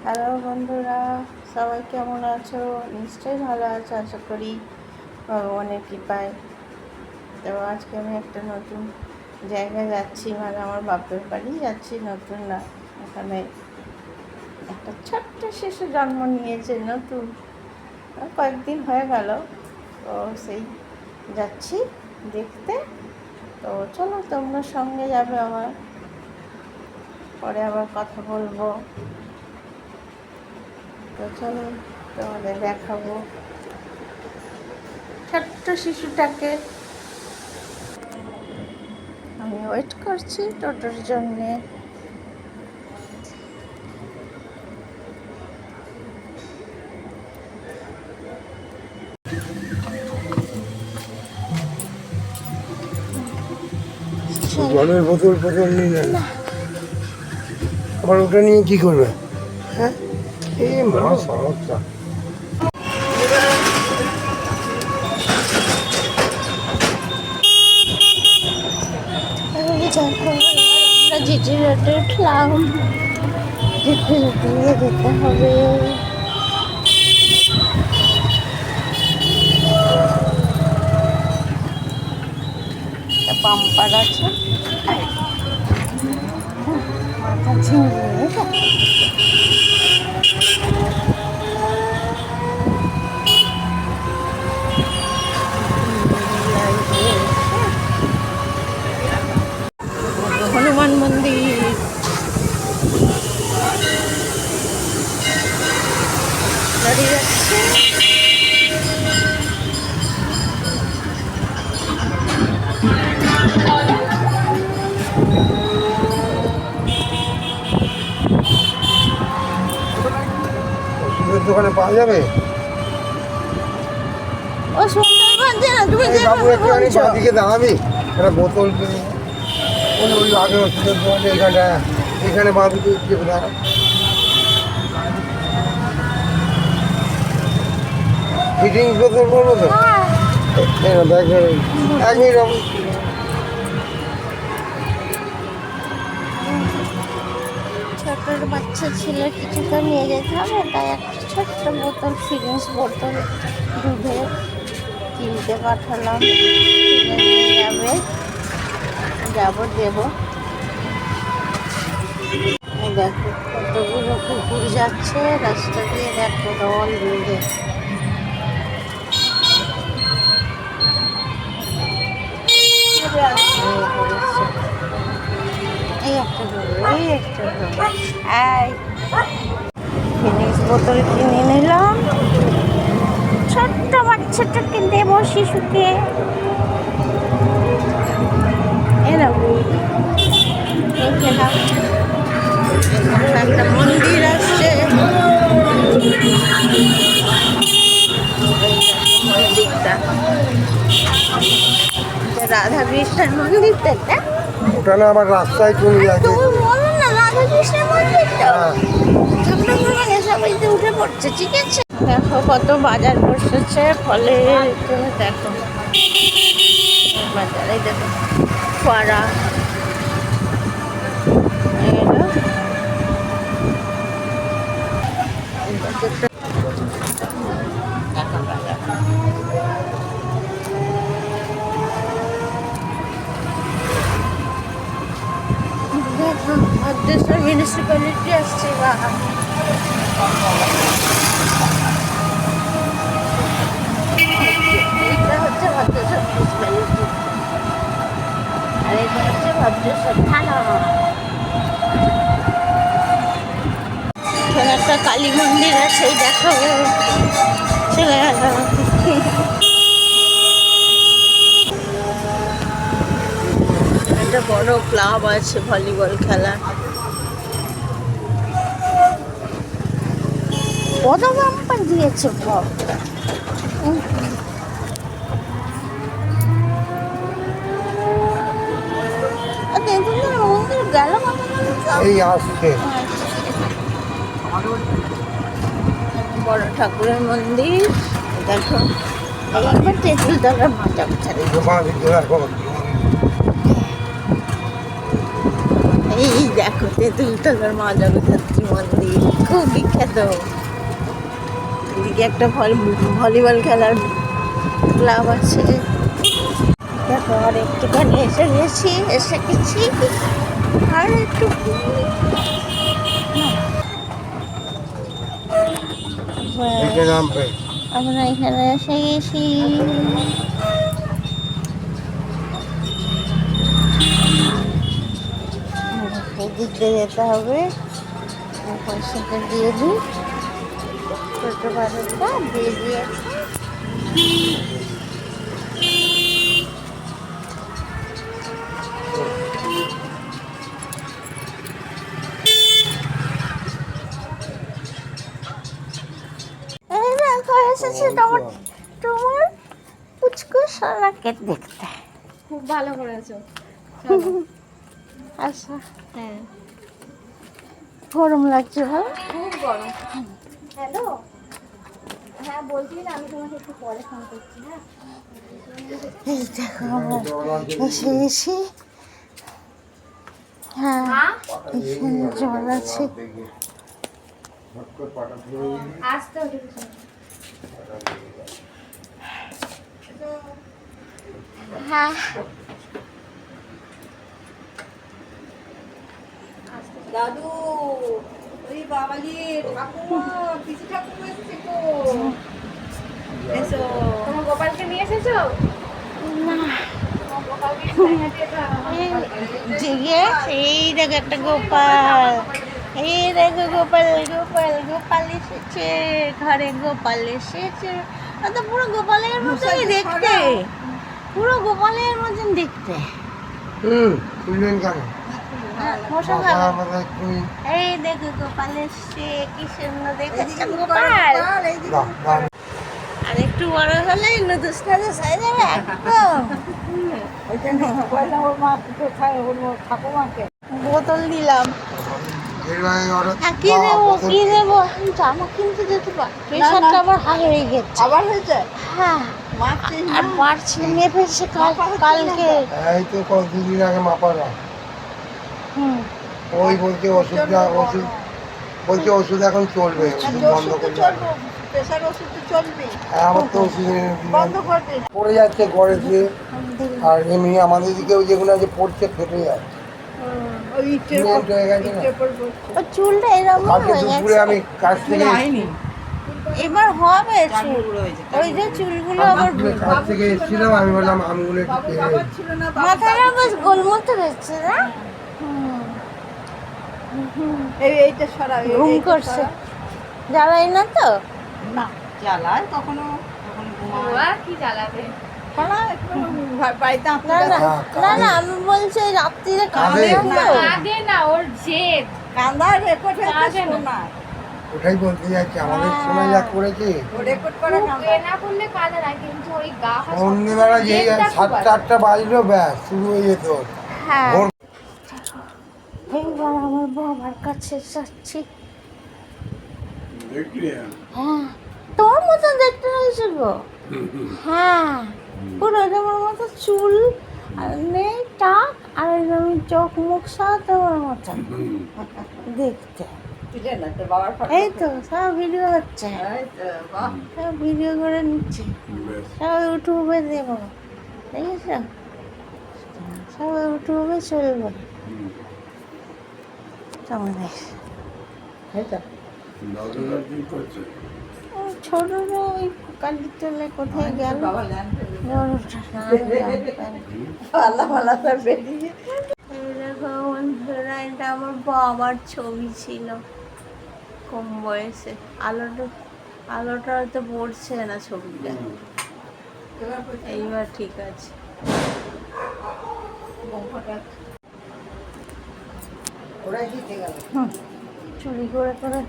Hello বন্ধুরা, সবাই কেমন আছো? নিশ্চয়ই ভালো আছো আশা করি ভগবানের কৃপায়। তো আজকে আমি একটা নতুন জায়গায় যাচ্ছি, মানে আমার বাপের বাড়ি যাচ্ছি। নতুন না, এখানে একটা ছোট্ট শিশু জন্ম নিয়েছে, নতুন কয়েকদিন হয়ে গেল। তো সেই যাচ্ছি দেখতে। তো চলো, তোমরা সঙ্গে যাবে, আমার পরে আবার কথা বলবো। তো চলো, তোমাদের দেখাবো ছোট্ট শিশুটাকে। আমি ওয়েট করছি টোটোর জন্যে। জলের বোতল নিয়ে না, আবার ওটা নিয়ে কি করবে? হ্যাঁ, এই মহা সমস্যা। আমরা জিটি রোডে উঠলাম, জিটি রোডে যেতে হবে। পাম্পার আছে, মাথা ঝিমিয়ে হনুমান মন্দির। দাঁড়িয়ে যাচ্ছে। ওষুধের দোকানে পাওয়া যাবে? ও সুন্দরবন যে না, তুমি বাবু একটুখানি বাঁদিকে দাঁড়াবি, একটা বোতল কিনে। ওই আগে ওষুধের দোকানে এখানে বাঁদিকে দাঁড়া। ফিটিংস বোতল করবো তো? দেখ, 1 মিনিট। ছোট বাচ্চা ছেলে কিছুটা নিয়ে যেতে হবে, তাই একটা ছোট্ট বোতল, ফিলিংস বোতল দুধের কিনতে পাঠালাম। কিনে নিয়ে যাবো দেবো। দেখো কতগুলো কুকুর যাচ্ছে রাস্তা দিয়ে, দেখো দল বেঁধে। এই একটা ফিনিক্স বোতল কিনে নিলাম, ছোট্ট বাচ্চাটাকে দেবো, শিশুকে। একটা মন্দির আসছে, মন্দিরটা রাধা কৃষ্ণের মন্দিরটা। ওটা না আবার রাস্তায় চলে যাচ্ছে। বলো না, রাধা কৃষ্ণের মন্দিরটা সবাই তো উঠে পড়ছে, ঠিক আছে। দেখো কত বাজার বসেছে ফলের, দেখো বাজারে, দেখো ফড়া, ভদ্রেশ্বর মিউনিসিপ্যালিটি আসছে। বা এইটা হচ্ছে ভদ্রেশ্বর মিউনিসিপ্যালিটি, আর এটা হচ্ছে ভদ্রেশ্বর থানা। এখানে একটা কালী মন্দির আছে, দেখাবো, চলে গেল। একটা বড় ক্লাব আছে ভলিবল খেলা। কত বাম্পার দিয়েছে মন্দির গেল এই আসছে বড় ঠাকুরের মন্দির। দেখো এইবার তেঁতুল তলার মাথা ছাড়ে, এই এই দেখো তেঁতুলতলার মা জগদ্ধাত্রী মন্দির, খুব বিখ্যাত। এদিকে একটা ভলিবল খেলার ক্লাব আছে। দেখো আর একটুখানি এসে গেছি আর একটু আমরা এখানে এসে গেছি। এদিক দিয়ে যেতে হবে, পয়সাটা দিয়ে দিই, ছোটো বাজারটা দিয়ে দিয়েছে। এই দেখো এসেছে তোমার পুচকু সোনাকে দেখতে। খুব ভালো করেছো। আচ্ছা, হ্যাঁ, গরম লাগছে ভালো। খুব গরম। হ্যালো, হ্যাঁ বলছি না, আমি তোমাকে একটু পরে ফোন করছি। হ্যাঁ, এই দেখো আমরা এসে গেছি। হ্যাঁ, এখানে জল আছে। আসতে হবে। হ্যাঁ, দাদু, ওই বাবালি ঠাকুমা, পিসি ঠাকুমা এসেছে তো। এসো, তোমার গোপালকে নিয়ে এসেছো? না তোমার গোপালকে দেখাতে দাও। জেগে এই দেখো একটা গোপাল, এই দেখো গোপাল এসেছে ঘরে, গোপাল এসেছে। ও তো পুরো গোপালের মতনই দেখতে, পুরো গোপালের মতন দেখতে। খুললেন কেন? মশা মাথা খাবে। মাথা একটু এই দেখো গোপাল এসছে, কি সুন্দর দেখেছেন গোপাল। দাও, দাও। আর একটু বড় হলেই নুদুস নাদুস হয়ে যাবে একদম। বোতল দিলাম। এরবারে order কি দাও, দেবো বোতল কি দেবো, জামা কিনতে যেতে পারি, প্রেশারটা আবার হাই হয়ে গেছে। আবার হয়েছে? হ্যাঁ, আর পারছি মেপেছে কালকে। এই তো দুদিন আগে মাপারা। হুম, ওই বলছে ওষুধ বলছে ওষুধ এখন চলবে, ওষুধ বন্ধ করতে হবে। প্রেশার ওষুধ তো চলবে, হ্যাঁ, আমার তো ওষুধ বন্ধ করবে। পড়ে যাচ্ছে ঘরে দিয়ে। আর এমনি আমাদের দিকেও যেগুলো আছে পড়ছে ফেটে যাচ্ছে, ওই ইটের সিমেন্ট হয়ে গেছে না। উপর বসছে। ও চুলটা এরকম কালকে হয়ে দুপুরে গেছে, আমি কাজ থেকে এবার হবে চুল। ওই যে চুলগুলো আবার কাজ থেকে এসেছিলাম, আমি বললাম আমগুলো একটু বাবু খেয়ে বাবার ছিল না, বাবা মাথাটা বেশ গোলমতো হচ্ছে না। এইটা সরা, ঘুম করছে, জ্বালাই না তো? না জ্বালায় কখনো কখনো ঘুমায়। কি জ্বালাবে? বাড়িতে না না হ্যাঁ, না না, আমি বলছি ওই রাত্রিরে কাঁদে। কাঁদে তো। কাঁদে না, ওর জেদ। কান্দার রেকর্ড হয়েছে কাঁদে না। শোনা, ওটাই বলতে যাচ্ছি, আমাদের সময় যা করেছে। ও রেকর্ড করা কান্দা। এ না করলে কাঁদে না, কিন্তু ওই গা হাত সন্ধ্যেবেলা যেই জেদটা খুব 7টা-8টা বাজলো ব্যাস শুরু হয়ে যেত। হ্যাঁ, ভোর এইবার আমার বাবার কাছে যাচ্ছি। হ্যাঁ, তোর মতো দেখতে হয়েছে গো। হ্যাঁ, পুরো তোমার মতো চুল আর নেই টাক, আর একদম চোখ মুখ সব তোমার মতো দেখতে। তুলে না তোর বাবার ফটো। এই তো সব ভিডিও হচ্ছে, এই তো, বাহ। সব ভিডিও করে নিচ্ছে, সব ইউটিউবে দেবো, দেখেছ, সব ইউটিউবে চলবে তোমাদের। এই তো। ছোটরা ওই কালির তলে কোথায় গেল, বাবা ল্যান্ড বড়টা আল্লাহ আল্লাহ তার বেরিয়ে। এই দেখো বন্ধুরা, এটা আমার বাবার ছবি ছিল কম বয়সে। আলোটা হয়তো পড়ছে না ছবিটা, এইবার ঠিক আছে। ওরাই জিতে গেল, চুরি করে করে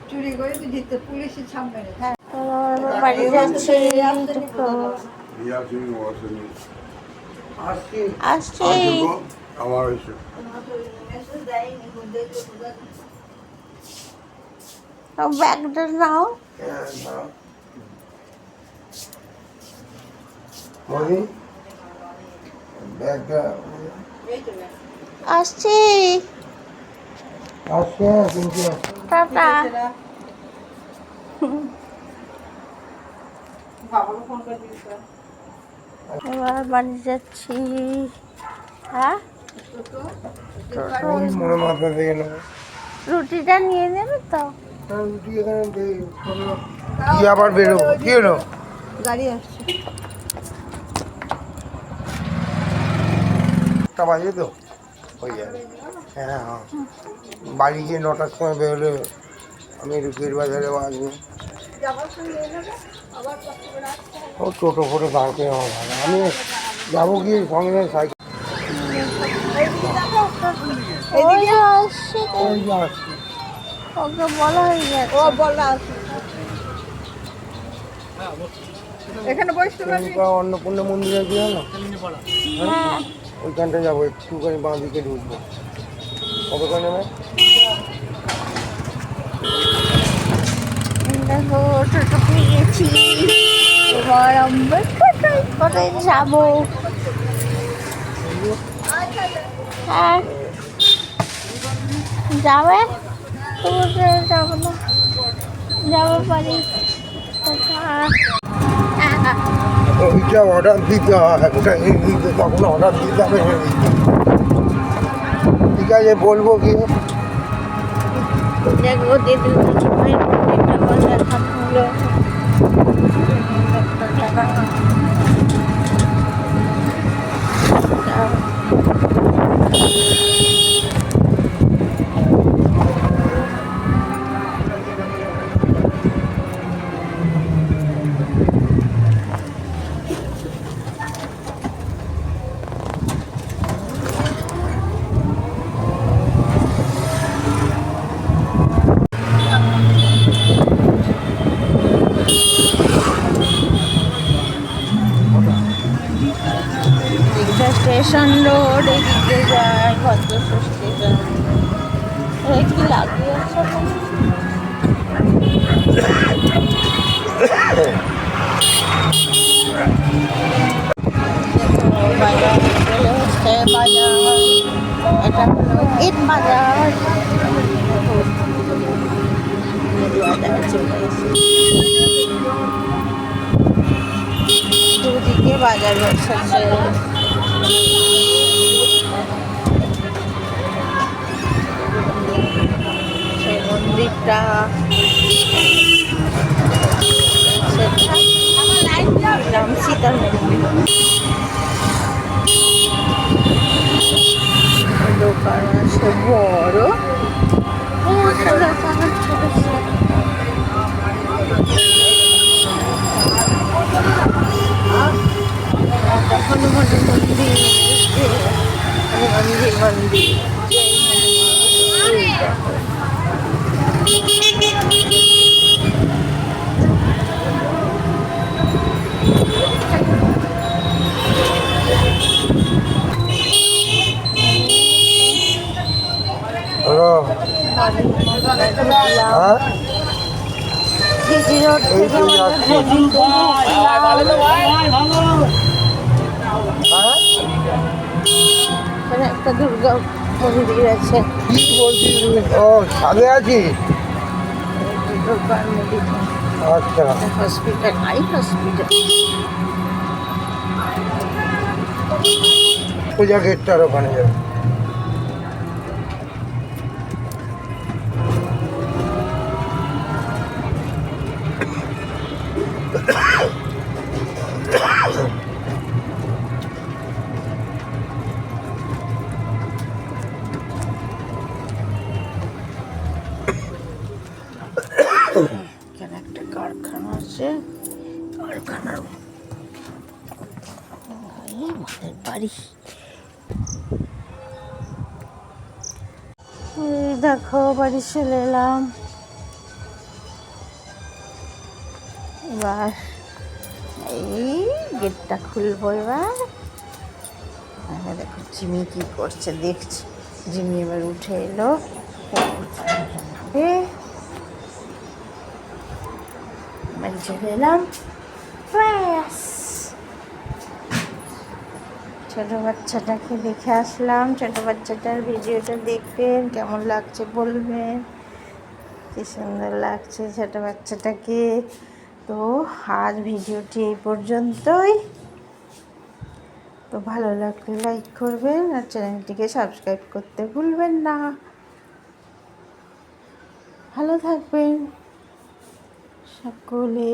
চুরি করে তো জিততে, পুলিশের সামনে। হ্যাঁ, চলো এবার বাড়ি যাচ্ছি। আসছি। আসছি, আমার এসে মেসেজ দেয়নি, দেখলে বোঝা ব্যাগটা নাও। হ্যাঁ, দাও। মনি, ব্যাগটা এই তো ব্যাস। আসছি। আসছে কিন্তু টাটা। বাবাকে ফোন করে দিস তো। এবার বাড়ি যাচ্ছি। হ্যাঁ, ওই মনে মাথা থেকে নেবো। রুটিটা নিয়ে নেবে তো? রুটি এখানে কি আবার বেরোবো, কি হলো? গাড়ি আসছে। একটা বাজে তো হয়ে যাবে। হ্যাঁ হ্যাঁ, বাড়ি গিয়ে 9টার সময় বেরোলে আমি রুটির বাজারে আসবো। ও টোটো ফোটো দাঁড় করে আমার ভালো, আমি যাবো কি সঙ্গে সাইকেল ওই যে আসছে তো, ওই যে আসছি। ওকে বলা হয়ে গেছে। ও বলা আছে এখানে বসতে পারবি। অন্নপূর্ণা মন্দির আছে জানো? হ্যাঁ, ওইখানটা যাবো, একটুখানি বাঁ দিকে ঢুকবো। কতক্ষণ নেবে? দেখো টোটো পেয়ে গেছি। এবার আমরা টোটোয় করে যাবো। হ্যাঁ, যাবে? তোমাকে যাবো না, যাবো পারি। ওইটা অর্ডার দিতে হয়, ওটা এমনিতে তখন অর্ডার দিতে হবে। ঠিক আছে, বলবো কি? দেখবো দিদির সময় একটা কথা থাকলো। দীঘা স্টেশন রোড এদিকে যায়, ভদ্রেশ্বর স্টেশন। কি লাগিয়েছে? বাজার চলে এসছে, বাজার। এটা হলো ঈদ বাজার। বাজার চলে এসেছে, দুদিকে বাজার বসেছে। সেই মন্দিরটা, নাম সীতার মন্দির। দোকান আছে বড়। হনুমান মন্দির, মন্দির মন্দির। হ্যালো, হ্যাঁ জিজি রোড এই থেকে তো যাচ্ছি। হ্যাঁ এখানে একটা দুর্গা মন্দির আছে। কি বলছিস তুমি? ও ছাদে আছি। দুর্গার মন্দির, আচ্ছা, হসপিটাল, আই হসপিটাল। পূজা গেটটার ওখানে যাবে। এখানে একটা কারখানা আছে, কারখানার মায়ের বাড়ি। এই দেখো বাড়ি চলে এলাম। এবার এই গেটটা খুলবো। এবার দেখো জিমি কি করছে, দেখছি। জিমি এবার উঠে এলো। বাড়ি চলে এলাম। ব্যাস, ছোটো বাচ্চাটাকে দেখে আসলাম। ছোটো বাচ্চাটার ভিডিওটা দেখবেন, কেমন লাগছে বলবেন। কি সুন্দর লাগছে ছোটো বাচ্চাটাকে। তো আজ ভিডিওটি এই পর্যন্তই। তো ভালো লাগলে লাইক করবেন আর চ্যানেলটিকে সাবস্ক্রাইব করতে ভুলবেন না। ভালো থাকবেন সকলে।